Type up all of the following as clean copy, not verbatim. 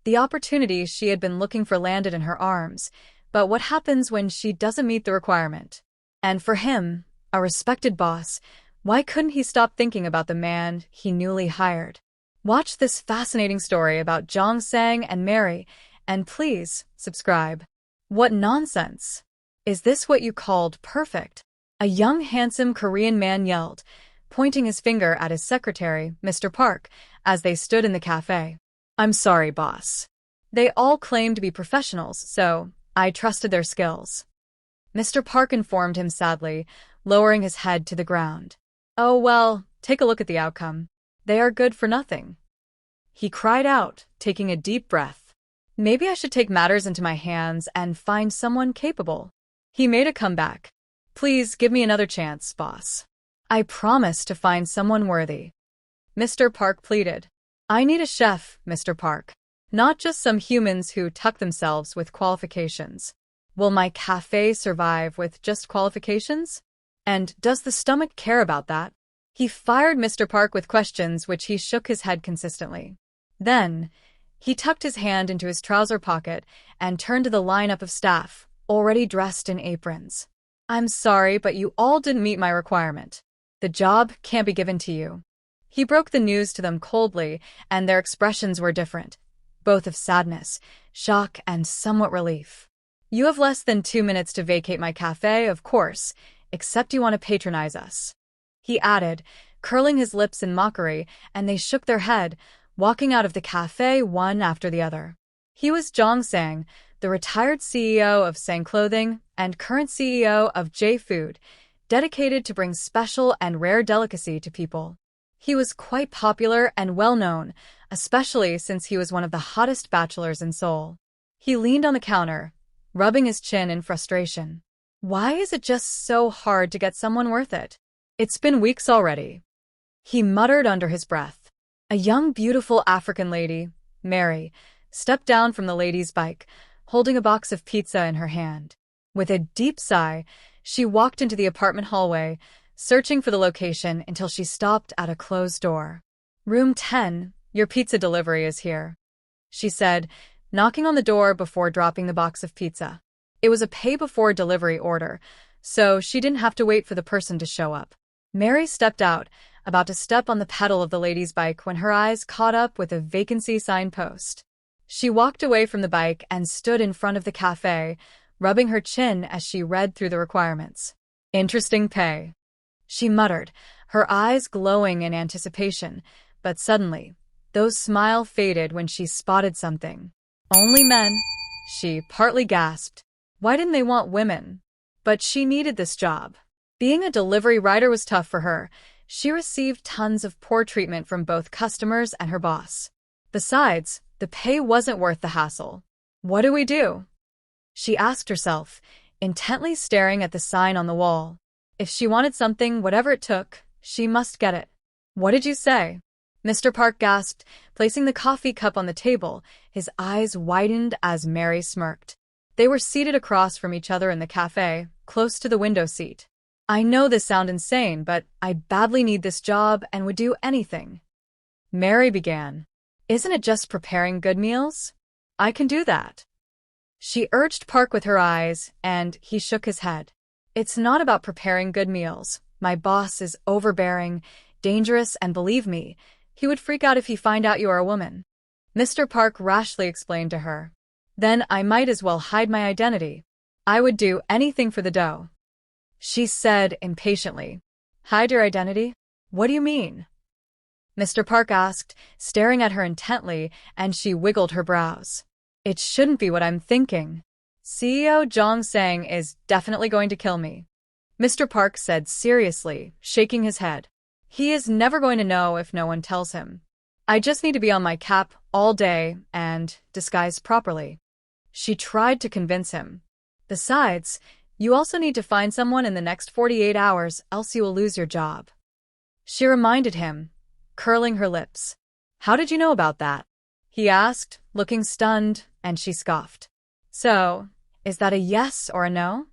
The opportunity she had been looking for landed in her arms, but what happens when she doesn't meet the requirement? And for him, a respected boss, why couldn't he stop thinking about the man he newly hired? Watch this fascinating story about Jong Sang and Mary, and please, subscribe. What nonsense! Is this what you called perfect? A young, handsome Korean man yelled, pointing his finger at his secretary, Mr. Park, as they stood in the cafe. I'm sorry, boss. They all claim to be professionals, so I trusted their skills. Mr. Park informed him sadly, lowering his head to the ground. Oh well, take a look at the outcome. They are good for nothing. He cried out, taking a deep breath. Maybe I should take matters into my hands and find someone capable. He made a comeback. Please give me another chance, boss. I promise to find someone worthy. Mr. Park pleaded. I need a chef, Mr. Park. Not just some humans who tuck themselves with qualifications. Will my cafe survive with just qualifications? And does the stomach care about that? He fired Mr. Park with questions which he shook his head consistently. Then, he tucked his hand into his trouser pocket and turned to the lineup of staff, already dressed in aprons. I'm sorry, but you all didn't meet my requirement. The job can't be given to you. He broke the news to them coldly, and their expressions were different, both of sadness, shock, and somewhat relief. You have less than 2 minutes to vacate my cafe, of course, except you want to patronize us. He added, curling his lips in mockery, and they shook their head, walking out of the cafe one after the other. He was Jong Sang, the retired CEO of Sang Clothing and current CEO of J Food, dedicated to bring special and rare delicacy to people. He was quite popular and well-known, especially since he was one of the hottest bachelors in Seoul. He leaned on the counter, rubbing his chin in frustration. Why is it just so hard to get someone worth it? It's been weeks already. He muttered under his breath. A young, beautiful African lady, Mary, stepped down from the lady's bike, holding a box of pizza in her hand. With a deep sigh, she walked into the apartment hallway, searching for the location until she stopped at a closed door. Room 10, your pizza delivery is here, she said, knocking on the door before dropping the box of pizza. It was a pay-before-delivery order, so she didn't have to wait for the person to show up. Mary stepped out, about to step on the pedal of the lady's bike when her eyes caught up with a vacancy signpost. She walked away from the bike and stood in front of the cafe, rubbing her chin as she read through the requirements. Interesting pay, she muttered, her eyes glowing in anticipation, but suddenly, those smiles faded when she spotted something. Only men, she partly gasped. Why didn't they want women? But she needed this job. Being a delivery rider was tough for her. She received tons of poor treatment from both customers and her boss. Besides, the pay wasn't worth the hassle. What do we do? She asked herself, intently staring at the sign on the wall. If she wanted something, whatever it took, she must get it. What did you say? Mr. Park gasped, placing the coffee cup on the table. His eyes widened as Mary smirked. They were seated across from each other in the cafe, close to the window seat. I know this sounds insane, but I badly need this job and would do anything. Mary began. Isn't it just preparing good meals? I can do that. She urged Park with her eyes, and he shook his head. It's not about preparing good meals. My boss is overbearing, dangerous, and believe me, he would freak out if he find out you are a woman. Mr. Park rashly explained to her. Then I might as well hide my identity. I would do anything for the dough. She said impatiently. Hide your identity? What do you mean? Mr. Park asked, staring at her intently, and she wiggled her brows. It shouldn't be what I'm thinking. CEO Jong Sang is definitely going to kill me. Mr. Park said seriously, shaking his head. He is never going to know if no one tells him. I just need to be on my cap all day and disguise properly. She tried to convince him. Besides, you also need to find someone in the next 48 hours, else you will lose your job. She reminded him, curling her lips. How did you know about that? He asked, looking stunned, and she scoffed. So, is that a yes or a no?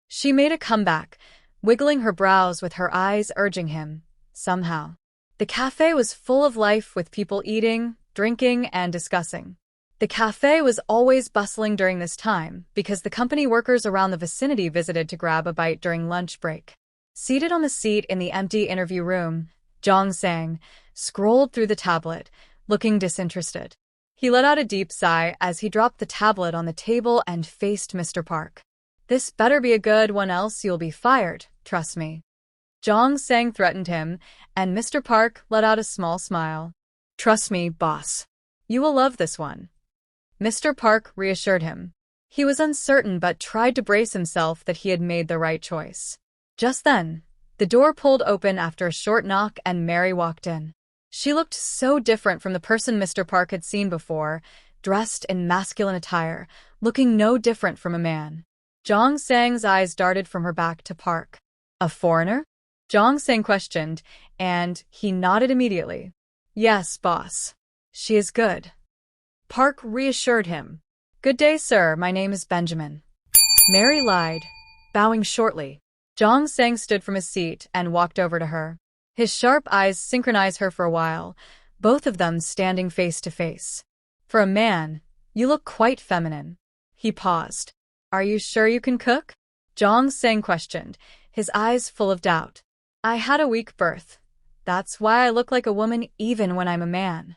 She made a comeback, wiggling her brows with her eyes urging him, somehow. The cafe was full of life with people eating, drinking, and discussing. The cafe was always bustling during this time because the company workers around the vicinity visited to grab a bite during lunch break. Seated on the seat in the empty interview room, Jong Sang scrolled through the tablet, looking disinterested. He let out a deep sigh as he dropped the tablet on the table and faced Mr. Park. "This better be a good one, else you'll be fired, trust me." Jong Sang threatened him, and Mr. Park let out a small smile. "Trust me, boss. You will love this one." Mr. Park reassured him. He was uncertain but tried to brace himself that he had made the right choice. Just then, the door pulled open after a short knock and Mary walked in. She looked so different from the person Mr. Park had seen before, dressed in masculine attire, looking no different from a man. Jong Sang's eyes darted from her back to Park. "A foreigner?" Jong Sang questioned, and he nodded immediately. "Yes, boss. She is good." Park reassured him. "Good day, sir. My name is Benjamin." Mary lied, bowing shortly. Jong Sang stood from his seat and walked over to her. His sharp eyes synchronized her for a while, both of them standing face to face. "For a man, you look quite feminine." He paused. "Are you sure you can cook?" Jong Sang questioned, his eyes full of doubt. "I had a weak birth. That's why I look like a woman even when I'm a man."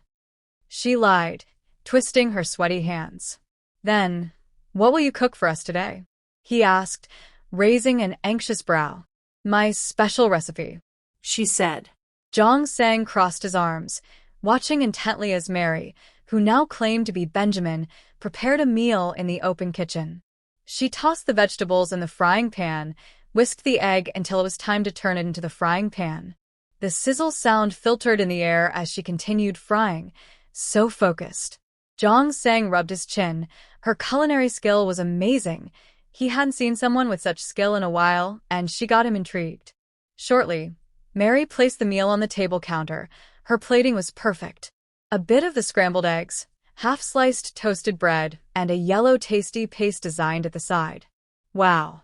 She lied, twisting her sweaty hands. "Then, what will you cook for us today?" he asked, raising an anxious brow. "My special recipe," she said. Jong Sang crossed his arms, watching intently as Mary, who now claimed to be Benjamin, prepared a meal in the open kitchen. She tossed the vegetables in the frying pan, whisked the egg until it was time to turn it into the frying pan. The sizzle sound filtered in the air as she continued frying, so focused. Jong Sang rubbed his chin. Her culinary skill was amazing. He hadn't seen someone with such skill in a while, and she got him intrigued. Shortly, Mary placed the meal on the table counter. Her plating was perfect. A bit of the scrambled eggs, half-sliced toasted bread, and a yellow tasty paste designed at the side. "Wow."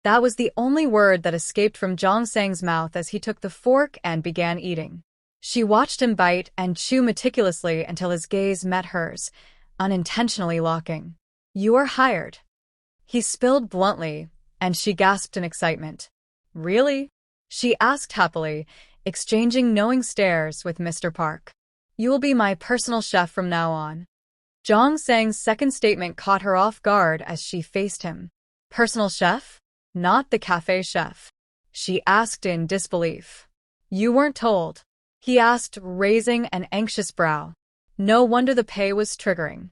That was the only word that escaped from Jong Sang's mouth as he took the fork and began eating. She watched him bite and chew meticulously until his gaze met hers, unintentionally locking. "You are hired." He spilled bluntly, and she gasped in excitement. "Really?" she asked happily, exchanging knowing stares with Mr. Park. "You will be my personal chef from now on." Jong Sang's second statement caught her off guard as she faced him. "Personal chef? Not the cafe chef?" she asked in disbelief. "You weren't told?" he asked, raising an anxious brow. No wonder the pay was triggering.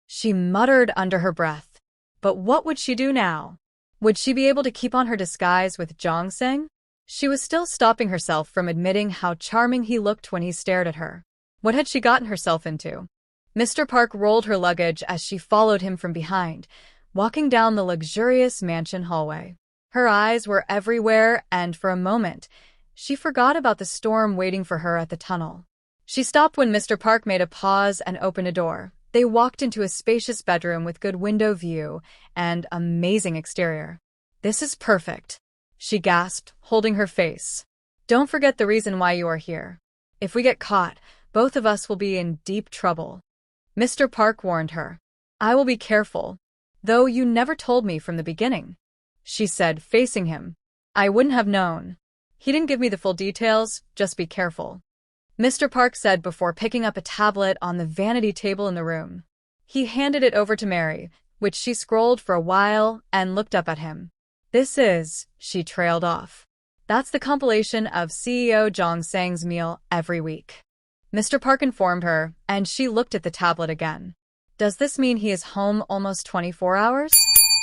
She muttered under her breath. But what would she do now? Would she be able to keep on her disguise with Jong Sang? She was still stopping herself from admitting how charming he looked when he stared at her. What had she gotten herself into? Mr. Park rolled her luggage as she followed him from behind, walking down the luxurious mansion hallway. Her eyes were everywhere, and for a moment, she forgot about the storm waiting for her at the tunnel. She stopped when Mr. Park made a pause and opened a door. They walked into a spacious bedroom with good window view and amazing exterior. "This is perfect," she gasped, holding her face. "Don't forget the reason why you are here. If we get caught, both of us will be in deep trouble." Mr. Park warned her. "I will be careful, though you never told me from the beginning," she said, facing him. "I wouldn't have known. He didn't give me the full details, just be careful," Mr. Park said before picking up a tablet on the vanity table in the room. He handed it over to Mary, which she scrolled for a while and looked up at him. "This is," she trailed off. "That's the compilation of CEO Jong Sang's meal every week," Mr. Park informed her, and she looked at the tablet again. "Does this mean he is home almost 24 hours?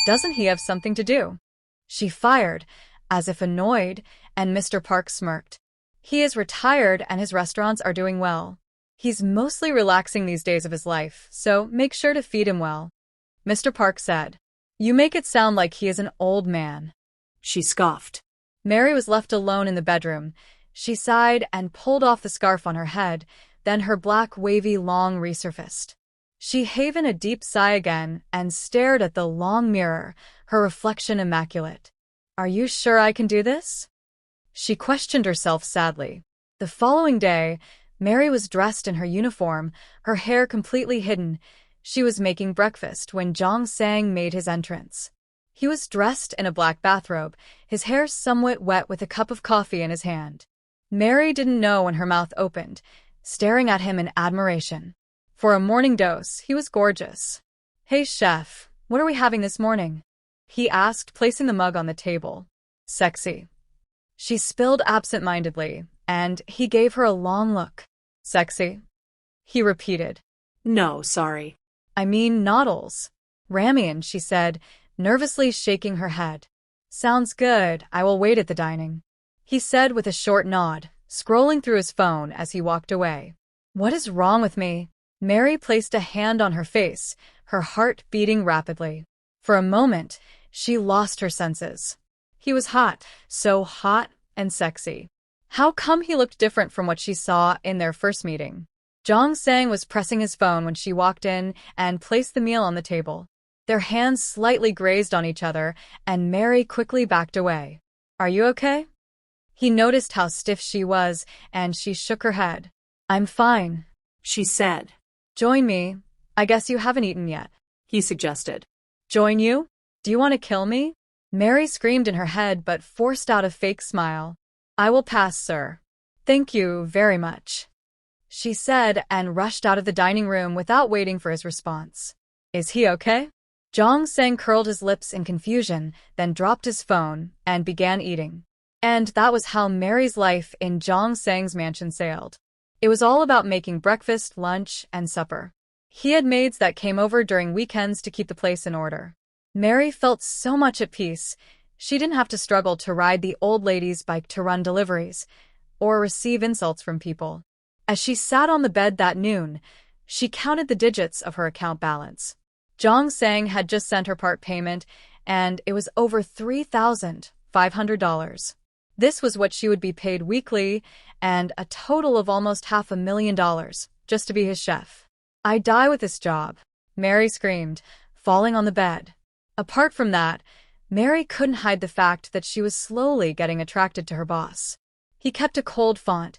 Doesn't he have something to do?" She fired, as if annoyed, and Mr. Park smirked. "He is retired and his restaurants are doing well. He's mostly relaxing these days of his life, so make sure to feed him well," Mr. Park said. "You make it sound like he is an old man," she scoffed. Mary was left alone in the bedroom. She sighed and pulled off the scarf on her head, then her black wavy long resurfaced. She heaved a deep sigh again and stared at the long mirror, her reflection immaculate. "Are you sure I can do this?" she questioned herself sadly. The following day, Mary was dressed in her uniform, her hair completely hidden. She was making breakfast when Jong Sang made his entrance. He was dressed in a black bathrobe, his hair somewhat wet with a cup of coffee in his hand. Mary didn't know when her mouth opened, staring at him in admiration. For a morning dose, he was gorgeous. "Hey, chef, what are we having this morning?" he asked, placing the mug on the table. "Sexy." She spilled absent-mindedly, and he gave her a long look. "Sexy?" he repeated. "No, sorry." "I mean noodles." "Ramen," she said, nervously shaking her head. "Sounds good, I will wait at the dining," he said with a short nod, scrolling through his phone as he walked away. "What is wrong with me?" Mary placed a hand on her face, her heart beating rapidly. For a moment, she lost her senses. He was hot, so hot and sexy. How come he looked different from what she saw in their first meeting? Jong Sang was pressing his phone when she walked in and placed the meal on the table. Their hands slightly grazed on each other, and Mary quickly backed away. "Are you okay?" He noticed how stiff she was, and she shook her head. "I'm fine," she said. "Join me. I guess you haven't eaten yet," he suggested. "Join you? Do you want to kill me?" Mary screamed in her head but forced out a fake smile. "I will pass, sir. Thank you very much," she said and rushed out of the dining room without waiting for his response. "Is he okay?" Jong Sang curled his lips in confusion, then dropped his phone and began eating. And that was how Mary's life in Jong Sang's mansion sailed. It was all about making breakfast, lunch, and supper. He had maids that came over during weekends to keep the place in order. Mary felt so much at peace. She didn't have to struggle to ride the old lady's bike to run deliveries or receive insults from people. As she sat on the bed that noon, she counted the digits of her account balance. Jong Sang had just sent her part payment, and it was over $3,500. This was what she would be paid weekly, and a total of almost $500,000 just to be his chef. "I die with this job," Mary screamed, falling on the bed. Apart from that, Mary couldn't hide the fact that she was slowly getting attracted to her boss. He kept a cold front,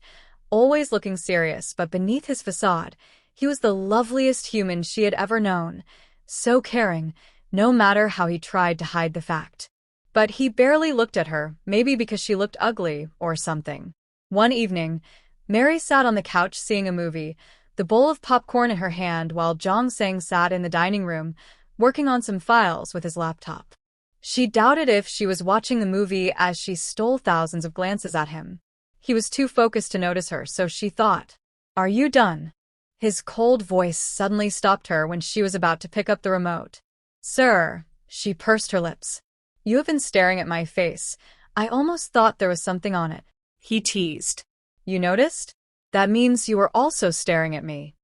always looking serious, but beneath his facade, he was the loveliest human she had ever known, so caring, no matter how he tried to hide the fact. But he barely looked at her, maybe because she looked ugly or something. One evening, Mary sat on the couch seeing a movie, the bowl of popcorn in her hand, while Jong Sang sat in the dining room, working on some files with his laptop. She doubted if she was watching the movie as she stole thousands of glances at him. He was too focused to notice her, so she thought, "Are you done?" His cold voice suddenly stopped her when she was about to pick up the remote. "Sir," she pursed her lips. "You have been staring at my face. I almost thought there was something on it," he teased. "You noticed? That means you were also staring at me."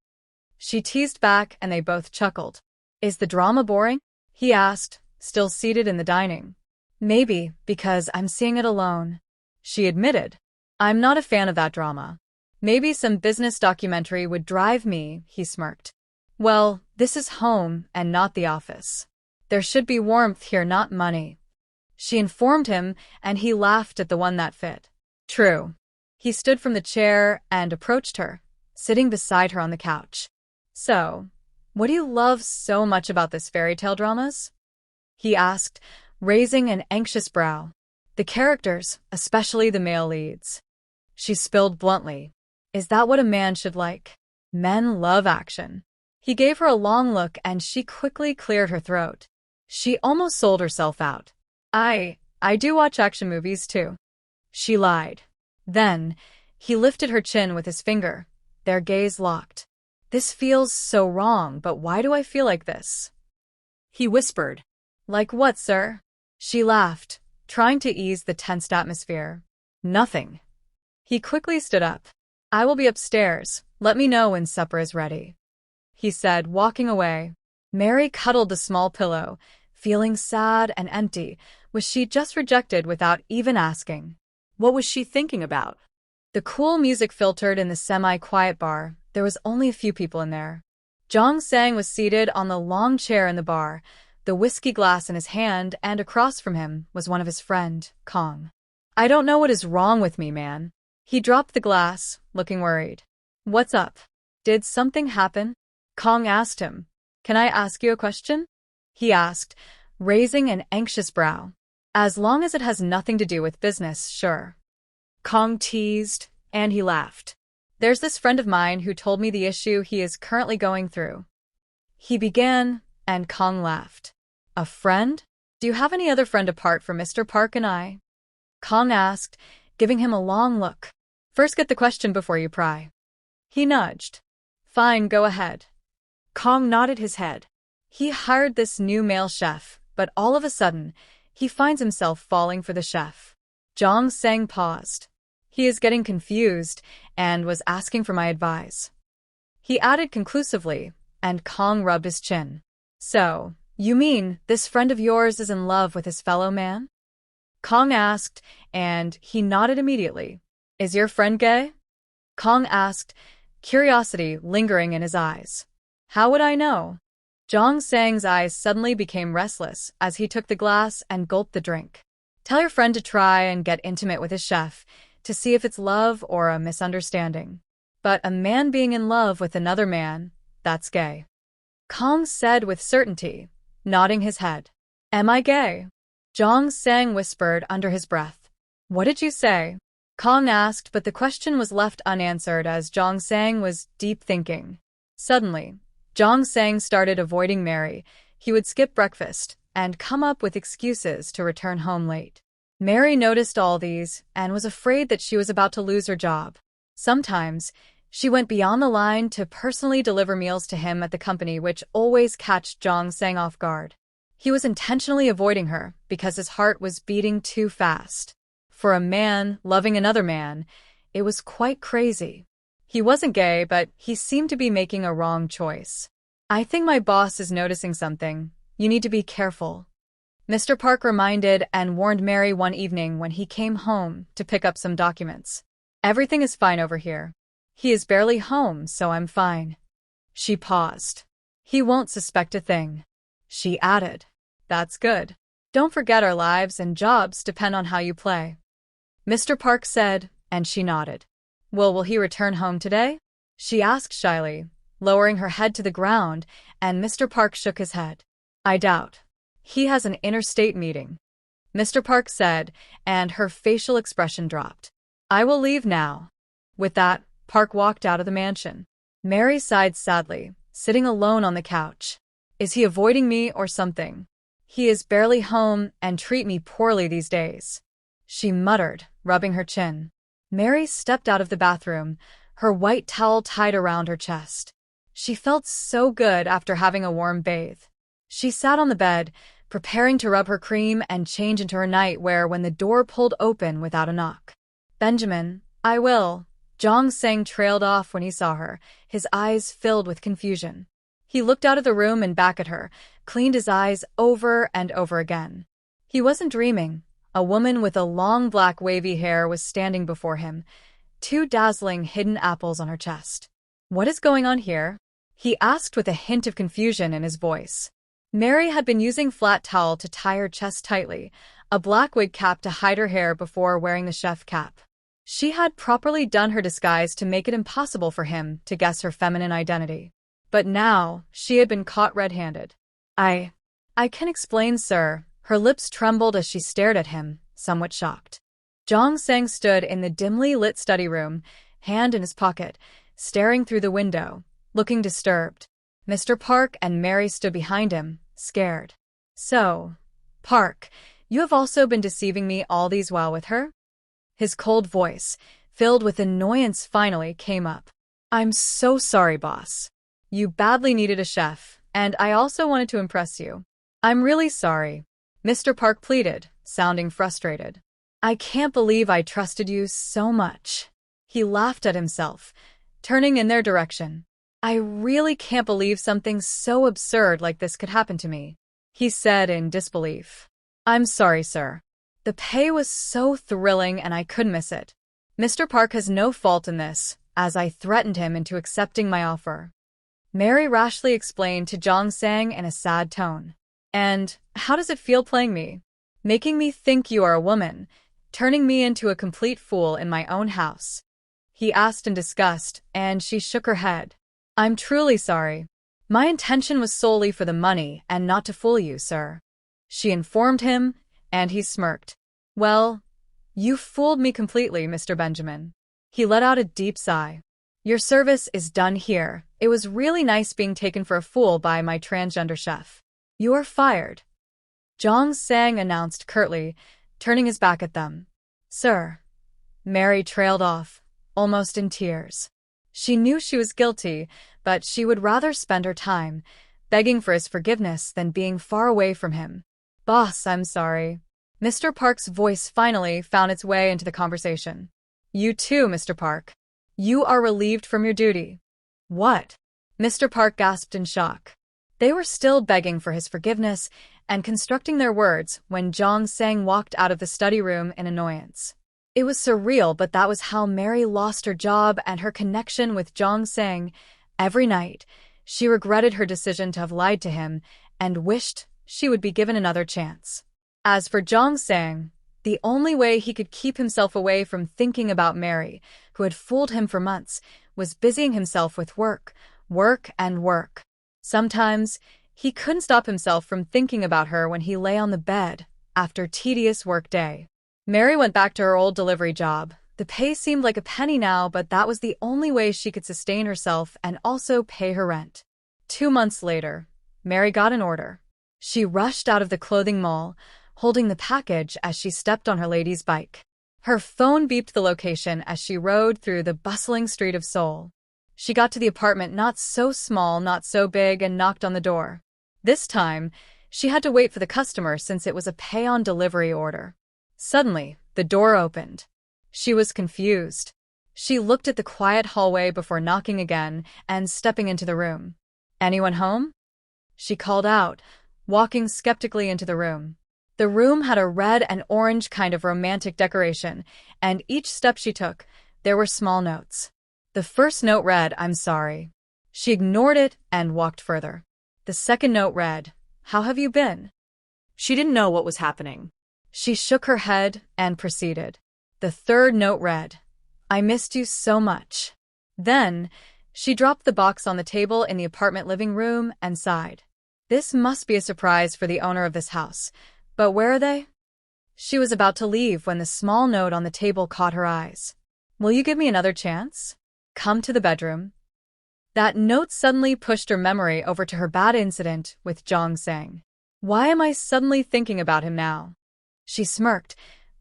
She teased back and they both chuckled. "Is the drama boring?" he asked, still seated in the dining. "Maybe, because I'm seeing it alone," she admitted. "I'm not a fan of that drama. Maybe some business documentary would drive me," he smirked. "Well, this is home and not the office. There should be warmth here, not money," she informed him, and he laughed at the one that fit. "True." He stood from the chair and approached her, sitting beside her on the couch. "So, what do you love so much about this fairy tale dramas?" he asked, raising an anxious brow. "The characters, especially the male leads." She spilled bluntly. "Is that what a man should like? Men love action." He gave her a long look and she quickly cleared her throat. She almost sold herself out. I do watch action movies too," she lied. Then, he lifted her chin with his finger, their gaze locked. "This feels so wrong, but why do I feel like this?" he whispered. "Like what, sir?" She laughed, trying to ease the tensed atmosphere. "Nothing." He quickly stood up. "I will be upstairs. Let me know when supper is ready," he said, walking away. Mary cuddled the small pillow, feeling sad and empty, which she just rejected without even asking. What was she thinking about? The cool music filtered in the semi-quiet bar. There was only a few people in there. Jong Sang was seated on the long chair in the bar, the whiskey glass in his hand, and across from him was one of his friend, Kong. "I don't know what is wrong with me, man." He dropped the glass, looking worried. "What's up? Did something happen?" Kong asked him. Can I ask you a question? He asked, raising an anxious brow. As long as it has nothing to do with business, sure. Kong teased, and he laughed. There's this friend of mine who told me the issue he is currently going through. He began, and Kong laughed. A friend? Do you have any other friend apart from Mr. Park and I? Kong asked, giving him a long look. First get the question before you pry. He nudged. Fine, go ahead. Kong nodded his head. He hired this new male chef, but all of a sudden, he finds himself falling for the chef. Zhang Sang paused. He is getting confused and was asking for my advice. He added conclusively, and Kong rubbed his chin. So, you mean this friend of yours is in love with his fellow man? Kong asked, and he nodded immediately. Is your friend gay? Kong asked, curiosity lingering in his eyes. How would I know? Zhang Sang's eyes suddenly became restless as he took the glass and gulped the drink. Tell your friend to try and get intimate with his chef to see if it's love or a misunderstanding. But a man being in love with another man, that's gay. Kong said with certainty, nodding his head. Am I gay? Zhang Sang whispered under his breath. What did you say? Kong asked, but the question was left unanswered as Zhang Sang was deep thinking. Suddenly, Zhang Sang started avoiding Mary. He would skip breakfast and come up with excuses to return home late. Mary noticed all these and was afraid that she was about to lose her job. Sometimes, she went beyond the line to personally deliver meals to him at the company, which always catched Zhang Sang off guard. He was intentionally avoiding her because his heart was beating too fast. For a man loving another man, it was quite crazy. He wasn't gay, but he seemed to be making a wrong choice. I think my boss is noticing something. You need to be careful. Mr. Park reminded and warned Mary one evening when he came home to pick up some documents. Everything is fine over here. He is barely home, so I'm fine. She paused. He won't suspect a thing. She added. That's good. Don't forget our lives and jobs depend on how you play. Mr. Park said, and she nodded. Well, will he return home today? She asked shyly, lowering her head to the ground, and Mr. Park shook his head. I doubt. He has an interstate meeting. Mr. Park said, and her facial expression dropped. I will leave now. With that, Park walked out of the mansion. Mary sighed sadly, sitting alone on the couch. Is he avoiding me or something? He is barely home and treat me poorly these days. She muttered, rubbing her chin. Mary stepped out of the bathroom, her white towel tied around her chest. She felt so good after having a warm bathe. She sat on the bed, preparing to rub her cream and change into her nightwear when the door pulled open without a knock. Benjamin, I will. Zhang Sang trailed off when he saw her, his eyes filled with confusion. He looked out of the room and back at her, cleaned his eyes over and over again. He wasn't dreaming. A woman with a long black wavy hair was standing before him, two dazzling hidden apples on her chest. What is going on here? He asked with a hint of confusion in his voice. Mary had been using flat towel to tie her chest tightly, a black wig cap to hide her hair before wearing the chef cap. She had properly done her disguise to make it impossible for him to guess her feminine identity. But now, she had been caught red-handed. I can explain, sir. Her lips trembled as she stared at him, somewhat shocked. Zhang Sang stood in the dimly lit study room, hand in his pocket, staring through the window, looking disturbed. Mr. Park and Mary stood behind him, scared. So, Park, you have also been deceiving me all these while with her? His cold voice, filled with annoyance, finally came up. I'm so sorry, boss. You badly needed a chef, and I also wanted to impress you. I'm really sorry. Mr. Park pleaded, sounding frustrated. I can't believe I trusted you so much. He laughed at himself, turning in their direction. I really can't believe something so absurd like this could happen to me, he said in disbelief. I'm sorry, sir. The pay was so thrilling and I couldn't miss it. Mr. Park has no fault in this, as I threatened him into accepting my offer. Mary rashly explained to Zhang Sang in a sad tone. And how does it feel playing me? Making me think you are a woman, turning me into a complete fool in my own house. He asked in disgust, and she shook her head. I'm truly sorry. My intention was solely for the money and not to fool you, sir. She informed him, and he smirked. Well, you fooled me completely, Mr. Benjamin. He let out a deep sigh. Your service is done here. It was really nice being taken for a fool by my transgender chef. You are fired. Zhang Sang announced curtly, turning his back at them. Sir. Mary trailed off, almost in tears. She knew she was guilty, but she would rather spend her time begging for his forgiveness than being far away from him. Boss, I'm sorry. Mr. Park's voice finally found its way into the conversation. You too, Mr. Park. You are relieved from your duty. What? Mr. Park gasped in shock. They were still begging for his forgiveness and constructing their words when Zhang Sang walked out of the study room in annoyance. It was surreal, but that was how Mary lost her job and her connection with Zhang Sang. Every night, she regretted her decision to have lied to him and wished she would be given another chance. As for Zhang Sang, the only way he could keep himself away from thinking about Mary, who had fooled him for months, was busying himself with work, and work. Sometimes, he couldn't stop himself from thinking about her when he lay on the bed after a tedious work day. Mary went back to her old delivery job. The pay seemed like a penny now, but that was the only way she could sustain herself and also pay her rent. 2 months later, Mary got an order. She rushed out of the clothing mall, holding the package as she stepped on her lady's bike. Her phone beeped the location as she rode through the bustling street of Seoul. She got to the apartment, not so small, not so big, and knocked on the door. This time, she had to wait for the customer since it was a pay-on-delivery order. Suddenly, the door opened. She was confused. She looked at the quiet hallway before knocking again and stepping into the room. Anyone home? She called out, walking skeptically into the room. The room had a red and orange kind of romantic decoration, and each step she took, there were small notes. The first note read, I'm sorry. She ignored it and walked further. The second note read, How have you been? She didn't know what was happening. She shook her head and proceeded. The third note read, I missed you so much. Then, she dropped the box on the table in the apartment living room and sighed. This must be a surprise for the owner of this house. But where are they? She was about to leave when the small note on the table caught her eyes. Will you give me another chance? Come to the bedroom. That note suddenly pushed her memory over to her bad incident with Zhang Sang. Why am I suddenly thinking about him now? She smirked,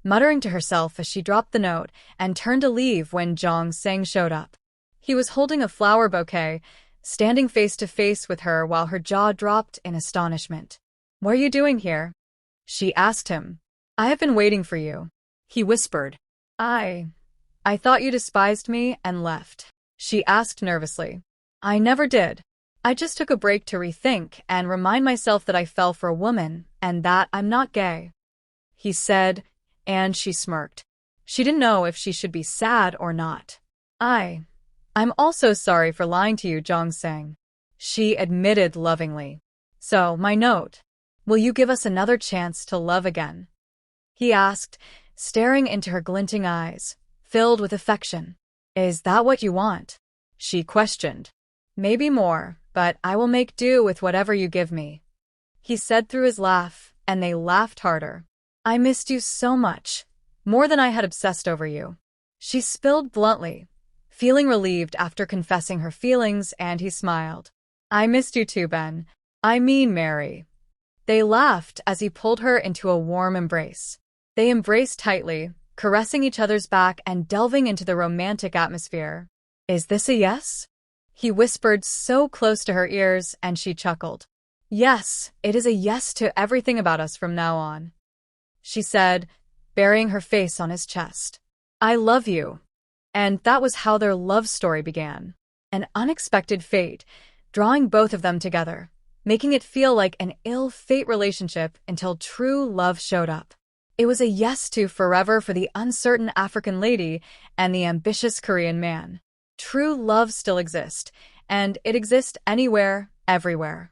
muttering to herself as she dropped the note and turned to leave when Zhang Sang showed up. He was holding a flower bouquet, standing face to face with her while her jaw dropped in astonishment. What are you doing here? She asked him. I have been waiting for you. He whispered. I thought you despised me and left. She asked nervously. I never did. I just took a break to rethink and remind myself that I fell for a woman and that I'm not gay. He said, and she smirked. She didn't know if she should be sad or not. I'm also sorry for lying to you, Zhang Sang. She admitted lovingly. So, my note. Will you give us another chance to love again? He asked, staring into her glinting eyes, filled with affection. Is that what you want? She questioned. Maybe more, but I will make do with whatever you give me. He said through his laugh, and they laughed harder. I missed you so much, more than I had obsessed over you. She spilled bluntly, feeling relieved after confessing her feelings, and he smiled. I missed you too, Ben. I mean, Mary. They laughed as he pulled her into a warm embrace. They embraced tightly, caressing each other's back and delving into the romantic atmosphere. Is this a yes? He whispered so close to her ears, and she chuckled. Yes, it is a yes to everything about us from now on. She said, burying her face on his chest. I love you. And that was how their love story began. An unexpected fate, drawing both of them together, making it feel like an ill-fate relationship until true love showed up. It was a yes to forever for the uncertain African lady and the ambitious Korean man. True love still exists, and it exists anywhere, everywhere.